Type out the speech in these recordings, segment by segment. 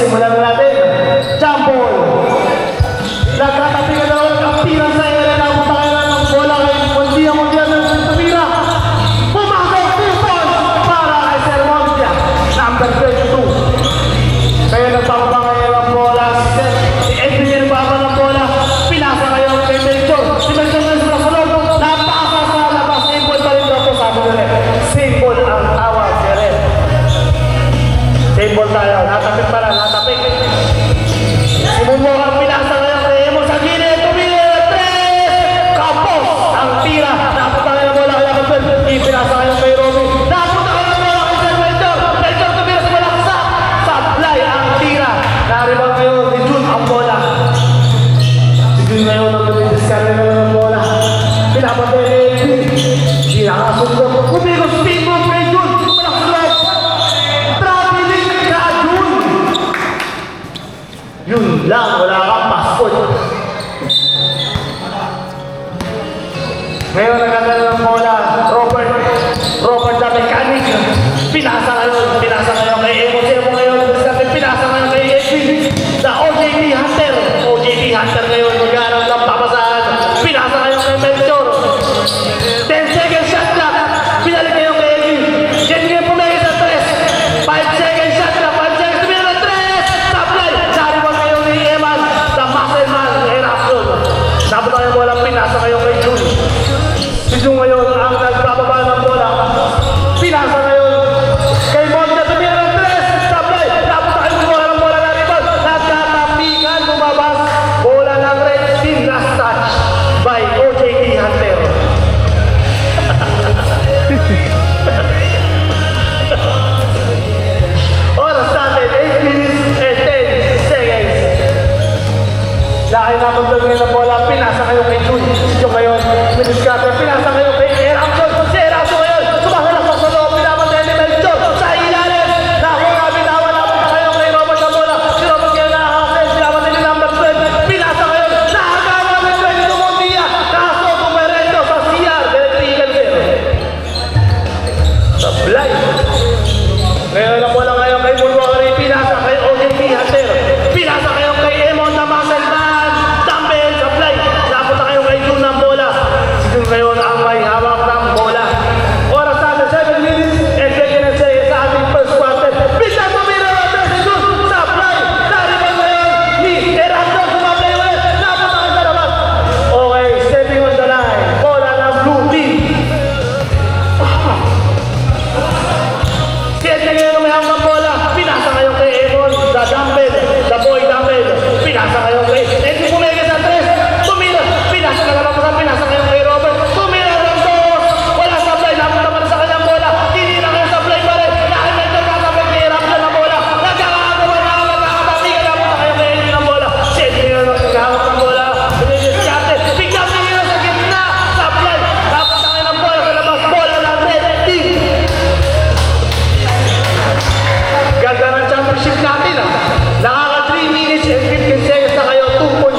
simulan na natin. Jump ball. Nagkatabi ka na lang ang pirang sa area na punta kayo ng bola kay Mundia ng tumira. Pumasok 2 points para kay Sir Mondia. Number 22. Kaya nagpapapa kayo ng bola. Si Edwin nagpapapa ng bola. Pinasa kayo kay Melchor. Si Melchor na sa loob. Napasa sa labas. Simple pa rin daw po sabi nila. Simple ang tawag. Simple tayo. Natapik pala. Natapik. Simulmo ang pinasa ngayon kay Emo sa gilid. Tumira. 3. Kapos. Ang tira. Napunta kayo ng bola kaya kapal. Ipinasa kayo kay Robby. Napunta kayo ng bola kay Sir Melchor. Melchor tumira sa malaksa. Sablay ang tira. Naribang kayo ni Jun ang bola. Si Jun ngayon ang tumidiskarte ng bola. Pinapatay ni Edwin. Hindi nakasundo. Kumigos speed move kay Jun. Yun lang, wala kang passport. Ngayon nagkakaroon ng bola, Robert na mechanic. Pinasa ngayon kay Emo. Emo ngayon, pinasa ngayon kay Edwin. Sa OJT Hunter ngayon, magkakaroon ng papasahan. Pinasa ngayon kay Melchor. 10 seconds shot clock. Pinalik ngayon kay Edwin. Yan ngayon pumegi sa 3. 5 seconds shot clock. 5 seconds tumira na 3. Sablay. Sabi tayo walang pinasa kayo kay Jun. Si Jun ngayon ang nagpapaba ng bola. Pinasa ngayon kay Monda. Tumira ng 3. Sablay. Dapat tayo gumawa ng bola na rebound. Nagkatapikan, lumabas. Bola ng red team. Last touch by OJT Hunter. Oras natin, 8 minutes and 10 seconds. Dahil napunta ngayon ng bola, pinasa kayo kay Jun. Si Jun ngayon, miniskarte, pinasa kayo kay Erapson. Si Erapson ngayon, sumakalakpak sa loob, pinapatay ni Melchor. Sa ilalim, nakuha, binawa, napunta kayo kay Robert sa bola. Si Robert ngayon nakakasin, pinapatay ni number 12. Pinasa kayo, nakagawa ng 22 Mondia. Kaso, kumerento sa CR, electrical fair. Sablay. Ngayon ang bola ngayon kay Mulwari, pinasa kay OJT Hunter. Pinasa kayo kay Emon na muscle man. Dumbbell, sablay. Napunta kayo kay Jun ng bola. Si Jun ngayon ang may hawak ng bola. Oras natin, 7 minutes and 10 seconds sa ating first quarter. Bisa tumira natin si Jun. Sablay. Naribang ngayon ni Erasmus. Sumablay ulit. Napunta kayo sa labas. Okay, stepping on the line. Bola ng blue team. Siete ngayon may hawak ng bola. Pinasa kayo kay Emon. The dumbbell. The boy dumbbell. Pinasa kayo kay Edwin pumegi sa 3. Tumira. Pinasa na naman sa pinasa kayo kay Robert. Tumira ng 2. Wala sablay. Napunta pa sa kanyang bola. Tinira kayo sablay pa rin. Nakimento ka sablay kay Rapson ng bola. Nagkakagawa na nakakatapigan. Napunta kayo kay Edwin ng bola. Siete ngayon ang naghahawak ng bola. Pinidiskarte. Biglang tinira sa gitna. Sablay. Napunta kayo ng bola sa labas. Bola ng red team. Ganda ng championship natin. Nakaka 3 minutes and 15 seconds na kayo. 2 points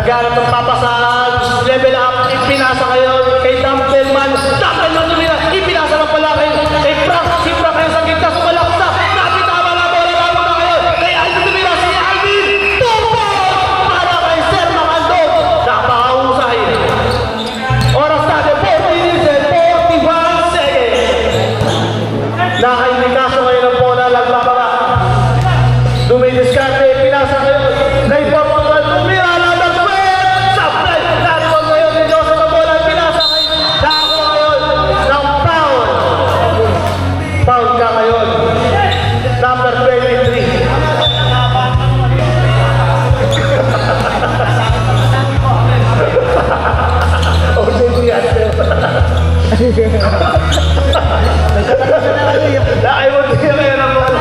Naghanap ng papasahan, level up, ipinasa ngayon kay Dumpelman. Dumpelman tumira, ipinasa lang pala kay Frank. Si Frank ngayon sa gitna, sumalaksa. Napitama na bola, bago na ngayon. Kay Alvin tumira, si Alvin. Tupo! Para kay Sir Macandog. Napakahusay. Oras natin, 40 minutes and 41 seconds. Nakaindikasyo ngayon ang bola, lagbababa. Dumidiskarte, pinasa ngayon. Kay Portugal, tumira, lalagpet! Sablay, lalagpag ngayon ni Joseph ang bola, pinasa kay Daco ngayon ng foul. Foul ka ngayon. Number 23. Oh, hindi yan. Ay, hindi yan ang bola.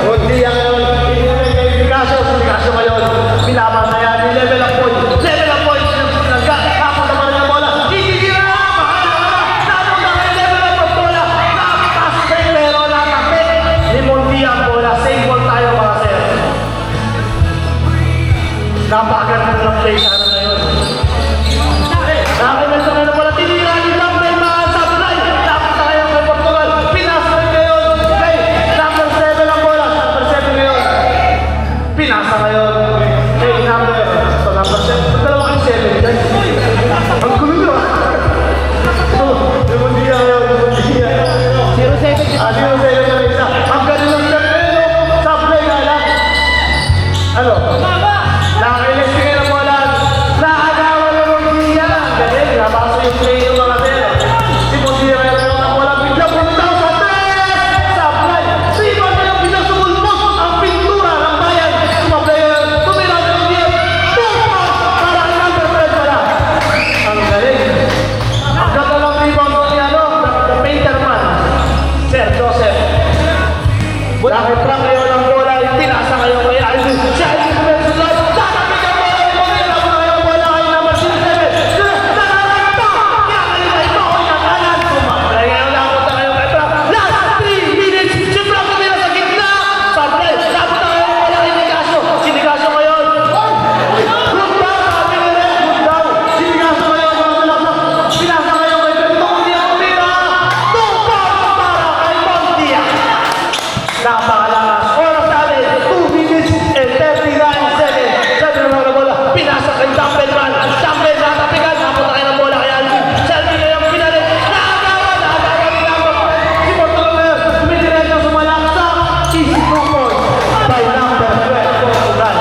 Hindi yan. Indikasyo ngayon. Binabang na yan. Level up point. Level up point. Kapag naman yung bola. Itigil na! Mahal na! Tapos na kayo level up ang bola. Nakapasok pero nakapit. Ni Monty ang bola. Same ball tayo mga sir. Napakaganda ng play sana ngayon. Nakakimento ngayon ang bola. Tinira ni Dumpelman sa Brunei. Tapos na kayo kay Portugal. Pinasa rin ngayon. Kay number 7 ang bola. Number 7 ngayon. Pinasa ngayon. Kay number 7. Dalawa kay 7. Ang gulo ah. So, Limundia ngayon. Limundia. 0-7 na isa. Ang galing ng step ngayon. Sa play nga lang. Ano? Nakakailis ngayon ang bola. Nakagawa ng Limundia. Galing. Nabasa yung play yung mga sir. Si Limundia ngayon ang bola. Bigla punta sa 3. Sa play. Sino na yung bigla sumulpos ang pintura ng bayan. Sumablay ngayon. Tumira ng Limundia. Tupa! Para kay number 12 pala. Ang galing. Ang ganda ng rebound ni the painter man. Sir Joseph. Dahil Frank ngayon ang bola. Pinasa ngayon kay Alvin. Si Alvin kumenso lang. Tatapit ang bola. Pumila mo ngayon bola kay number 7. Nanaranta! Kaya ngayon kay Mahoy ang kanan. Sumablay ngayon. Napunta ngayon kay Frank. Last 3 minutes. Si Frank tumira sa gitna. Sablay. Napunta ngayon bola kay Nicasio. Si Nicasio ngayon. Good down. Sabi ni Ren. Good down. Si Nicasio ngayon. Pinasa ngayon kay Montia. Tumira. Tupa para kay Montia. Napakalakas. Oras natin, 2 minutes and 39 seconds. Sabi ng mga bola, pinasa kay Dumpelman. Dumpel, natapigan. Napunta kayo ng bola kay Alvin. Si Alvin ngayon pinalit. Nakagawa ni number. Si Portugal ngayon, tumidiretso sumalaksa. Easy 2 points by number 12, Portugal.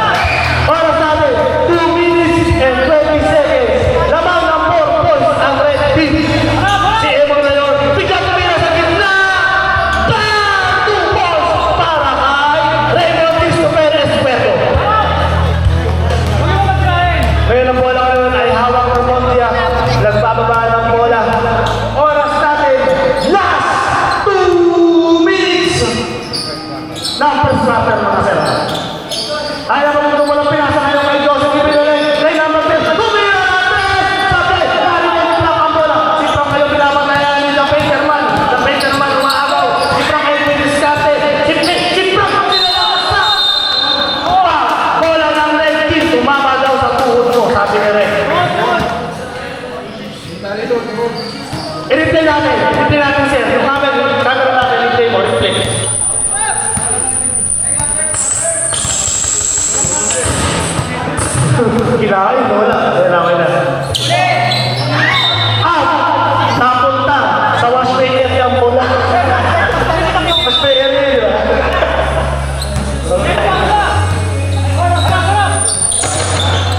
Oras natin, 2 minutes and 20 seconds. Lamang ng 4 points ang red team. Si Emon ngayon, bigla tumira sa gitna. Bam! 2 points para kay Raymond Christopher Espejo. Ngayon ang bola ngayon ay hawak ng Montia. Nagbababa ng bola. Oras natin, last 2 minutes. Number starter mga sir. Ayaw mo nito walang pinasa ngayon kay Joseph Ibinole. Kay number 10. Tumira natin! Sabi, narinig ang Frank ang bola. Si Frank ngayon pinapatayan ni The Painterman. The Painterman umaagaw. Si Frank ngayon diniskarte. Si Frank ang pinalakas na. Bola ng red team. Tumama daw sa tuhod mo. Sabi ni Ren. I-replay natin. I-replay natin sir. Yung camera natin. I-replay mo. Replay. Kinain, wala. Kailangan na. Napunta sa wash bay area ang bola. Wash bay area yun.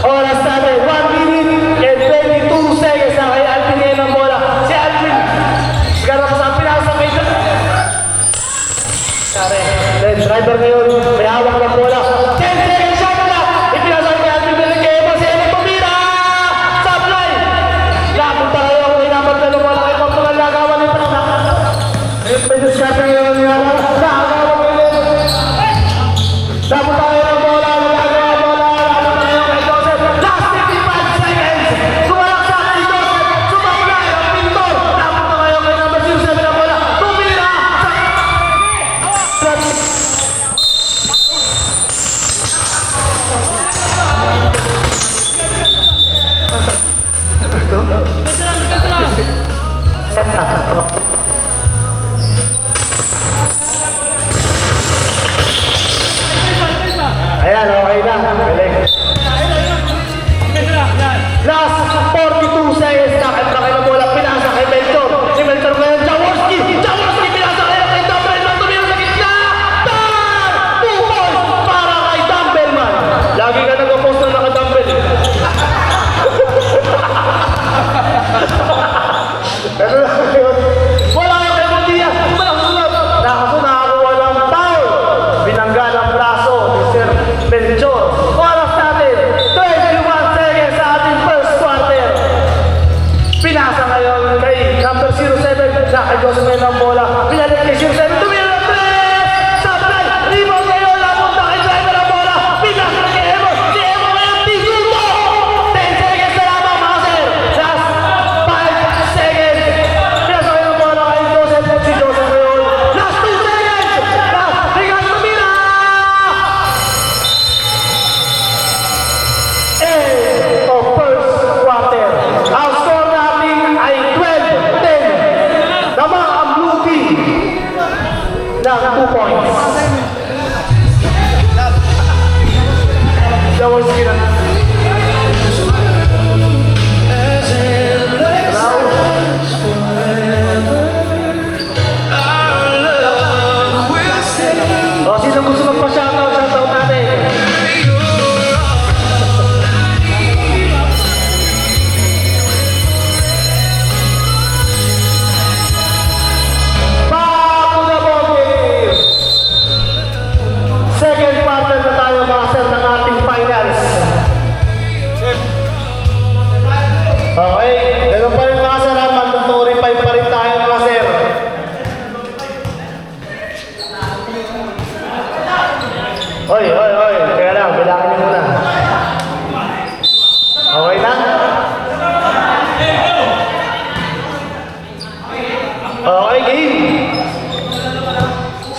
Oras natin, 1 minute and 22 seconds na kay Alvin ngayon ang bola. Si Alvin, garap sa pinasa kay driver ngayon, may hawak ng bola. 10 seconds siya na! Ipinasa kay Alvin Belen kay Emon. Si Emon tumira!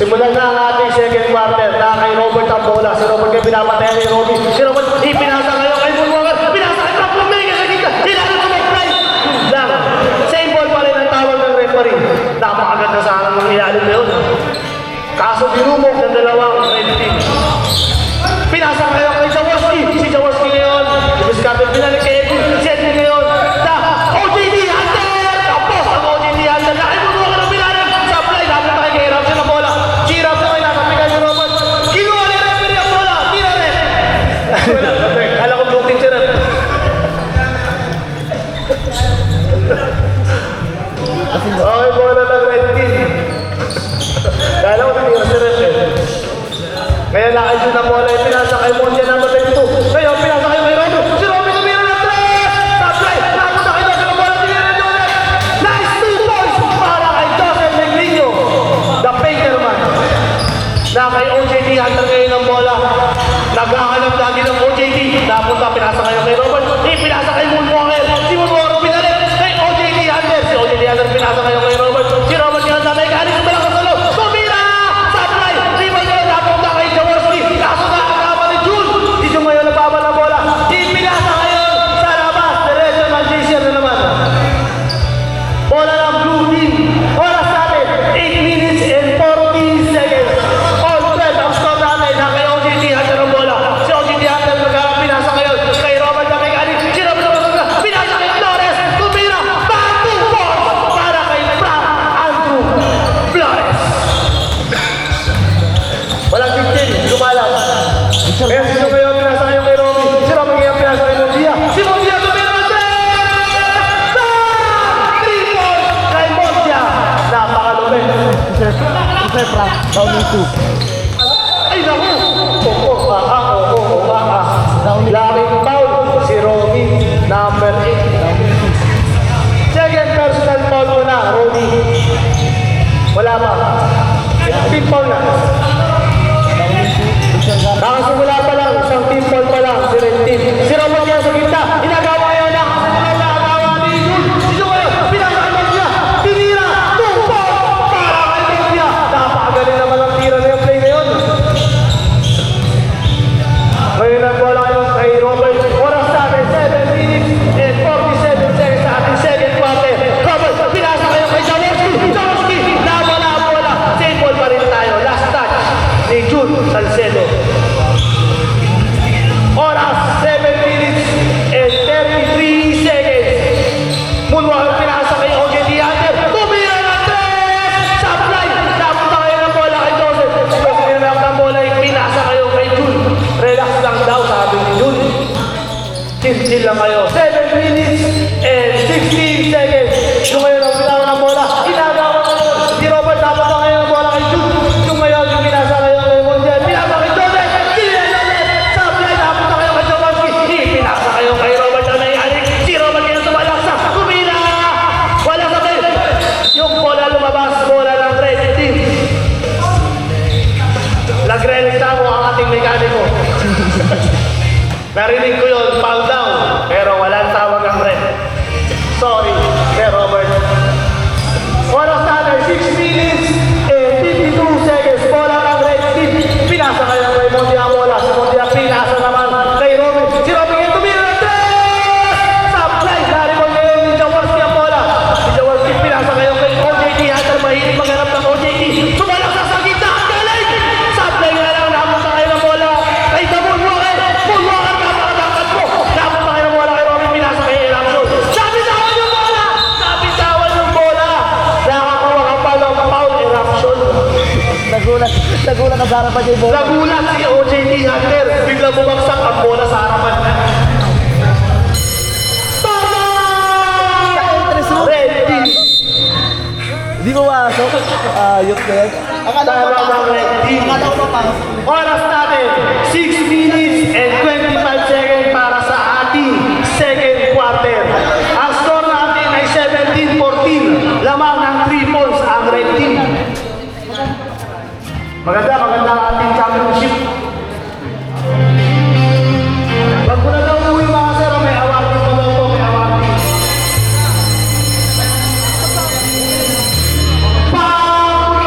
Simulan na ang ating second quarter na kay Robert ang bola. Si Robert kay pinapataya ni Robby. Si Robert ipinasa ngayon kay Bulwagan. Pinasa kay Brock Lumega sa gitna. Ilalim ko mag-fly. Lang. Same ball pa rin ang tawag ng referee. Napakaganda sa akin ng ilalim na yun. Kaso dinumog ng dalawang red team. Pinasa ngayon kay Jaworski. Si Jaworski ngayon. Dibiskarte pinalik kay Edwin. Si Edwin ngayon. Na OJT Hunter. Tapos ang OJT Hunter. Nakay Bulwagan ang pinalik. Supply. Dapat tayo kay Ramsey ng bola. Si Ramsey ngayon nakapigan ni Robert. Kinuha ni referee ang bola. Tira rin. Kala ko blue team si Red. Okay, bola ng red team. Kala ko tinira si Red. Kaya lakay siya ng bola. Pinasa kay Montia number 22. Ngayon, pinasa kay Robby. Si Robby tumira ng 3. Supply. Napunta kay Joseph ng bola. Tinira ng ulit. Nice 2 points para kay Joseph Negrino. The painter man. Na kay OJT Hunter ngayon ng bola. Naghahanap lagi ng OJT. Napunta, pinasa kayo kay Robert. Pinasa kay Moonwalker. Si Moonwalker pinalik kay OJT Hunter. Si OJT Hunter pinasa kayo kay Robert. Si Robert ngayon na may galing. Sumalak sa loob. Tumira! Supply! Rival ngayon napunta kay Jaworski. Kaso na agapan ni June. Si June ngayon nagbaban ng bola. Pinasa ngayon sa labas. Diretso ng JCR na naman. Bola ng blue team. Oras natin. 8 minutes and 40 seconds. All 12 ang score natin na kay OJT Hunter ang bola. Si OJT Hunter pinasa ngayon kay Robert na may galing. Si Robert na pinasa kay Flores. Tumira. Back to forth para kay Frank Andrew Flores. Walang 15. Lumalang. Kaya si Jun ngayon pinasa ngayon kay Robby. Si Robby ngayon pinasa kay Montia. Si Montia tumira ng 3 points kay Montia. Napakalumi. Sir Frank, Downing 2. Ay naku! Laking foul si Robby, number 8. Second personal foul mo na, Robby. Wala pa. Team foul na. Nakasimula pa lang, isang team foul pa lang, si Red Team. Si Robby yan sa gitna, inagawa yan na kasi nakagawa ni Jun. Si Jun ngayon, pinakakamag niya, tinira, 2 points para kay Montia. Napakagaling naman ang tira na yung play na yun. Ngayon ang bola ngayon kay Robert. Oras natin, 7 minutes and 47 seconds sa ating second quarter. Robert, pinasa kayo kay Jaworski. Jaworski, nawala ang bola. Same ball pa rin tayo. Last touch ni Jun Salcedo. Oras, 7 minutes and 33 seconds. Moonwalker pinasa kay OJT Hunter. Tumira ng 3! Supply! Napunta kayo ng bola kay Joseph. Joseph pinasa ng bola. Pinasa kayo kay Jun. Relax lang daw, sabi ni Jun. Chill lang kayo. 7 minutes and 16 seconds. Yung ngayon ang pinasa ng bola. Inagawa kayo. Si Robert napunta kayo ng bola kay Jun. Yung ngayon yung pinasa kayo kay Montiel. Pinasa kay Joseph. Supply! Napunta kayo kay Jaworski. Pinasa kayo kay Robert na nangyari. Si Robert ngayon tumalaksa. Kumila! Wala sa tayo. Yung bola lumabas. Bola ng red team. Nagre-reklamo ang ating mekaniko. Narinig ko yun, foul down. Pero walang tawag ang red. Sorry, Sir Robert. Oras natin, 6 minutes and 52 seconds. Bola ng red team. Pinasa kayo kay Montia bola. Si Montia pinasa naman kay Robin. Si Robin ngayon tumira ng 3! Supply! Naribang ngayon ni Jaworski ang bola. Si Jaworski pinasa kayo kay OJT Hunter. Mahilig maghanap ng OJT. Sumalak sa gitna. Galing! Supply nga lang. Napunta kayo ng bola kay Moonwalker. Moonwalker, napakadakat mo. Napunta kayo ng bola kay Robin. Pinasa kay Elamson. Sabitawan yung bola! Sabitawan yung bola! Nakakuha ka pa ng foul eruption. Nagulat ka sa harapan niya yung bola. Nagulat si OJT Hunter. Bigla bumagsak ang bola sa harapan niya. Tama! Sa entrance room. Red team. Hindi mo masok. Ayok na yan. Tama ng red team. Oras natin, 6 minutes and 25 seconds para sa ating second quarter. Ang score natin ay 17-14. Lamang ng 3 points ang red team. Maganda ang ating championship. Wag mo na daw uwi mga sir, may awarding pa daw ito, may awarding. Pang!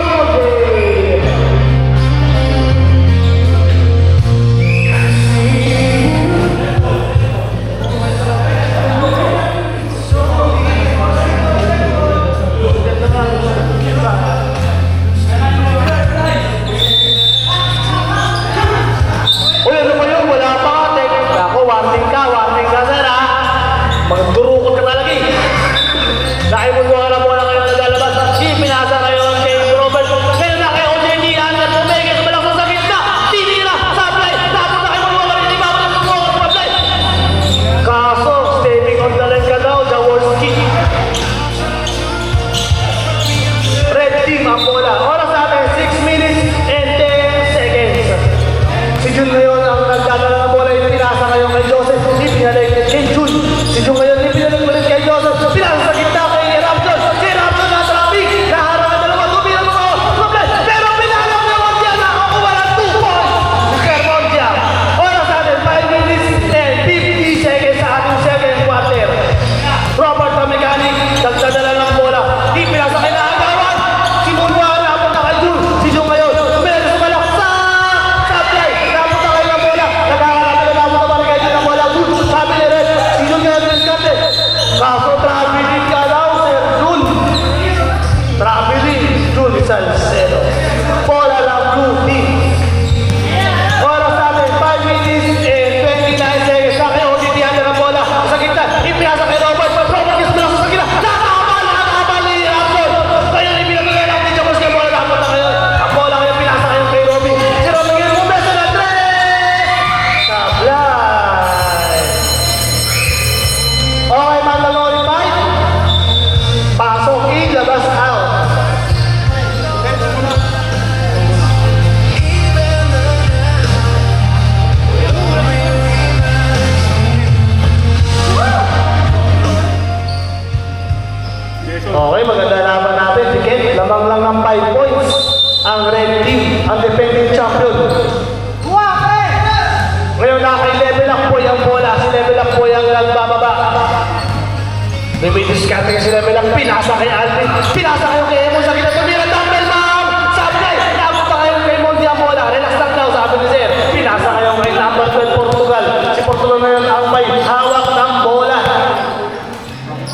kay Alvin. Pinasa kayo kay Emon sa gitna. Tumira dumbbell, ma'am! Sablay! Napunta kayo kay Mondia Mola. Relax lang daw, sabi ni Sir. Pinasa kayo kay number 12 Portugal. Si Portugal ngayon ang may hawak ng bola.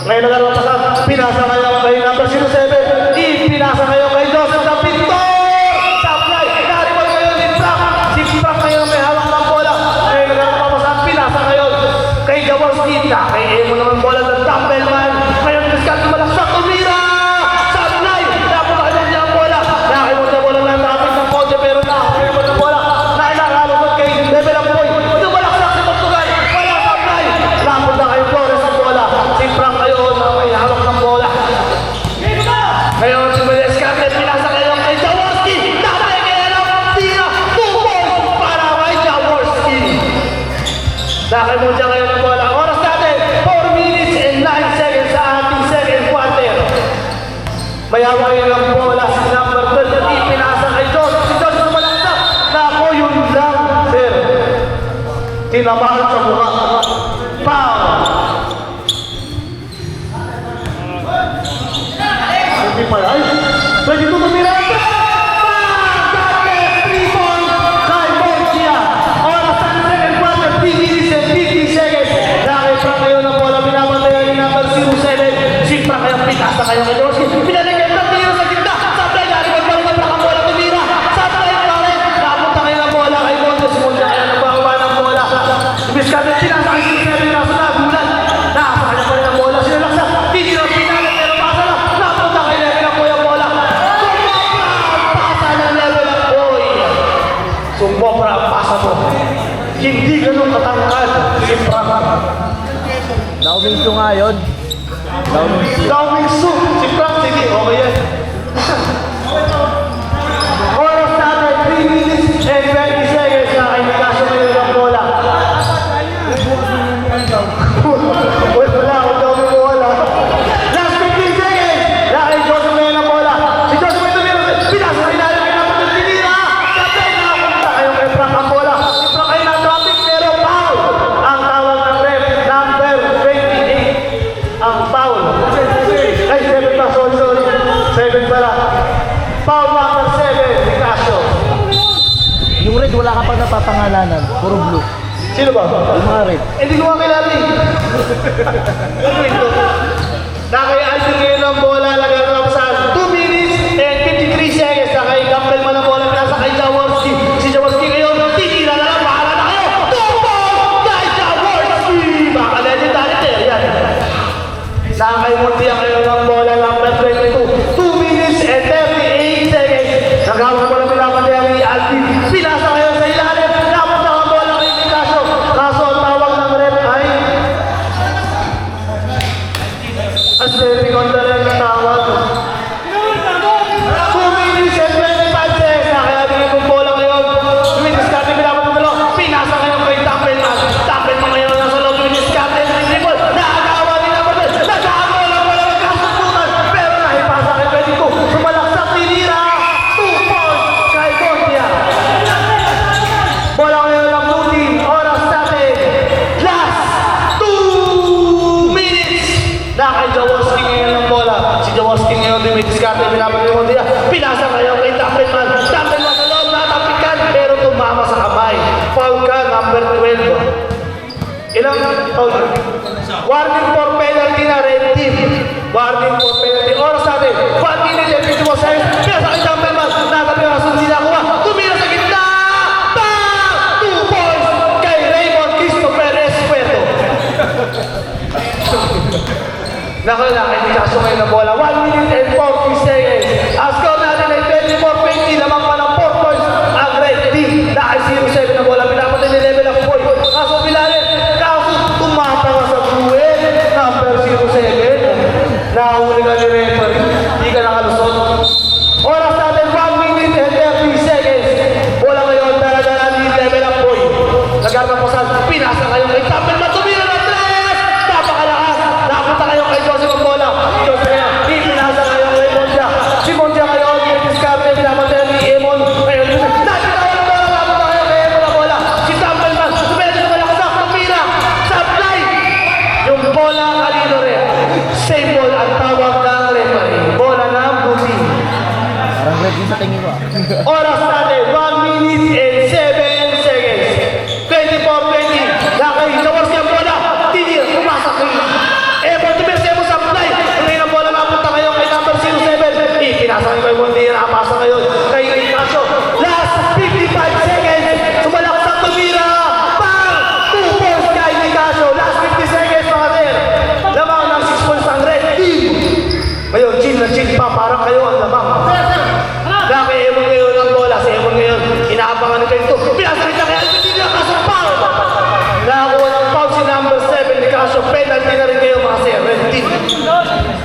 Ngayon nagkaroon pa sa pinasa kayo kay number 07. Pinasa kayo kay Joseph ng Pintor! Sablay! Nariwal kayo ni Frank. Si Frank ngayon may hawak ng bola. Ngayon nagkaroon pa sa pinasa kayo kay Jaworski. Kay Emo naman bola ng dumbbell man. Ngayon discount malaksak. Tumira! Sablay! Napunta kayo niya ang bola. Nakakimot na bola ng nakapit ng Ponte pero nakakimot ng bola. Nainakalukot kay Level of Boy. Tumalaksak si Portugal. Wala Sablay! Napunta kayo Flores ang bola. Si Frank kayo na may hawak ng bola. Ngayon si Meles Carlet, pinasa kayo kay Jaworski. Tatay kaya lang tira. 2 points para kay Jaworski. Nakimot niya kayo ng bola. Oras natin, 4 minutes and 9 seconds sa ating second quarter. Mayawa kayo ng bola si number 12. Pinasa kay Josh. Si Josh na malaksak. Nako, yun lang, sir. Tinamaan sa mukha. Foul! Hindi pala. Ay, pwede ito tumira. Pagkakit! 3 points kay Montia. Oras sa second quarter, 3 minutes and 50 seconds. Dahil Frank kayo ng bola, binabantayan ni number 07. Si Frank kayo, pinasa kayo kay Joski. Pinalagyan ng tiro sa gitna. Sablay, nariwag pa rin ang Frank ang bola, tumira. Sablay, pare. Napunta kayo ng bola kay Montia. Si Montia kayo nagbawa ng bola. Biskatin, pinasa kayo si 07. Nasa nagulat. Nakasa kayo pa rin ang bola. Sinalaksak. Titira, pinalit, pero pasa lang. Napunta kayo na ng boy ang bola. Pasa ng level ng boy. Sumpopra ang pasa mo. Hindi ganun katangkad si Frank. Naumingso nga yun. Naumingso. Dawing Su, si Frank, sige, okay yan. Oras natin, 3 minutes and 20 seconds na kayo nagkasya ngayon ng bola. Wala, wala. Last 15 seconds, na kay Joseph ngayon ng bola. Si Joseph may tumira, pinasa rin natin kay naman ng tinira. Kapag nakapunta kayo kay Frank ang bola. Si Frank ay na-traffic, pero foul. Ang tawag ng ref, number 28. Ang foul. Ay, 7 pa, sorry. 7 pala. Foul number 7, Ignacio. Yung red, wala ka pa napapangalanan. Puro blue. Sino ba? Yung mga red. Hindi ko makilala eh. Ano ito? Nakay Alvin ngayon ang bola, lagay ng kapasahan. 2 minutes and 53 seconds. Nakay Campbell man ang bola, pinasa kay Jaworski. Si Jaworski ngayon, titira na lang, bahala na kayo. 2 balls kay Jaworski! Baka legendary player yan. Nakay Montia ngayon ang bola, number 22. 2 minutes and 38 seconds. Nagawang bola pinapandayan ni Alvin. Pinasa kayo sa ilalim. Napunta ang bola kay Ignacio. Kaso ang tawag ng ref ay Aspetti Gonzalez na tawag. 2 minutes and 25 seconds. Kaya bigay kong bola ngayon. Luis Carte, pinapandayan. Pinasa kayo kay Tampelman. Tampelman ngayon nasa loob. Luis Carte, dribble. Nakagawa din ang bola. Nagagawa lang wala magkasusunan. Pero nahipasa kay Pedrico. Sumalaksak, tinira. 2 points kay Montia. Bola ngayon ng blue team. Oras natin. Last 2 minutes. Na kay Jaworski ngayon ng bola. Si Jaworski ngayon din may diskarte. Pinapagay mo niya. Pinasa kayo kay Tampelman. Tampelman sa loob. Natapikan. Pero tumama sa kamay. Foul ka, number 12. Ilang foul? Warning for penalty na red team. Warning for penalty. Oras natin. 1 minute and 51 seconds. Pinasa kay Tampelman. Natapi ang kasunod sila kuha. Tumira sa gitna. Bang! 2 points kay Raymond Christopher Espeto. Nakalakay ni Kaso ngayon na bola. 1 minute and 40 seconds. Ang score natin ay 24-20. Lamang pa ng 4 points ang red team. Dahil 0-7 na bola. Pinapatay ni level of boy. Kaso Pilares. Kaso tumatanga sa blue. Number 07. Nahuli ka ni referee. Hindi ka nakalusot. Oras natin 1 minute and 30 seconds. Bola ngayon. Dala-dala ni level of boy. Nagkarang pasan. Pinasa kayo kay Tampelman. Tumira ng 3. Napakalakas. Napunta kayo kay Joseph ang bola. Joseph ngayon. Pinasa kayo kay Montia. Si Montia kayo. Discarte. Pinapatay ni Emon. Ngayon. Nakita kayo ng bola. Napunta kayo kay Emon ang bola. Si Tampelman. Tumira ng malaksak. Tumira. Sablay. Yung bola kanino rin. Same ball ang tawag ng referee. Yun sa tingin ko ah. Oras natin, 1 minute and 7 seconds. 24-20. Lakay, Jawas yung bola. Tinir, pumasak rin. Ebon, tumirse mo sa fly. Ngayon ang bola napunta kayo kay number 07. Pinasa kayo kay Mundi, nakapasa kayo kay Ignacio. Last 55 seconds. Sumalaksak tumira. Bang! 2 points kay Ignacio. Last 50 seconds mga sir. Lamang ng 6 points ang red team. Ngayon, chill na chill pa. Parang kayo ang lamang. Dami Ebon ngayon ang bola. Si Ebon ngayon, inaabangan nito ito. Pinasalit na kaya hindi niya kasampaw. Nakakuha ng foul si number 7 ni Casio. Penalty na rin kayo mga sir. Red team.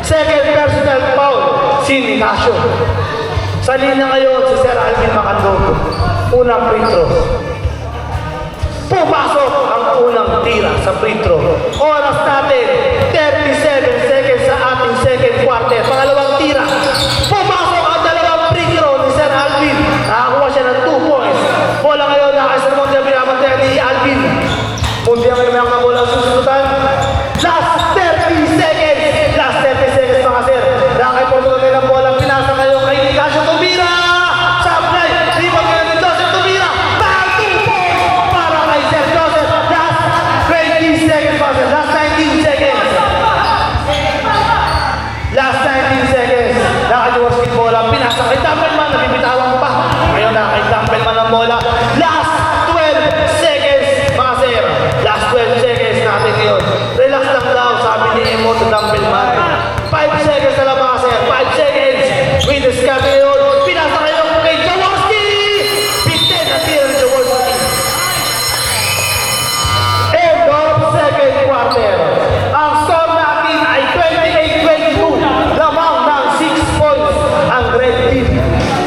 Second personal foul si Casio. Sa linya ngayon si Sir Alvin Macandog. Unang free throw. Pumasok ang unang tira sa free throw. Oras natin, 37 seconds sa ating second quarter. Pangalawang tira. Pumasok ang dalawang free throw ni Sir Alvin. Nakakuha siya ng 2 points. Bola ngayon, nakaisa naman niya binabantayan ni Alvin. Mundi ang may mga bola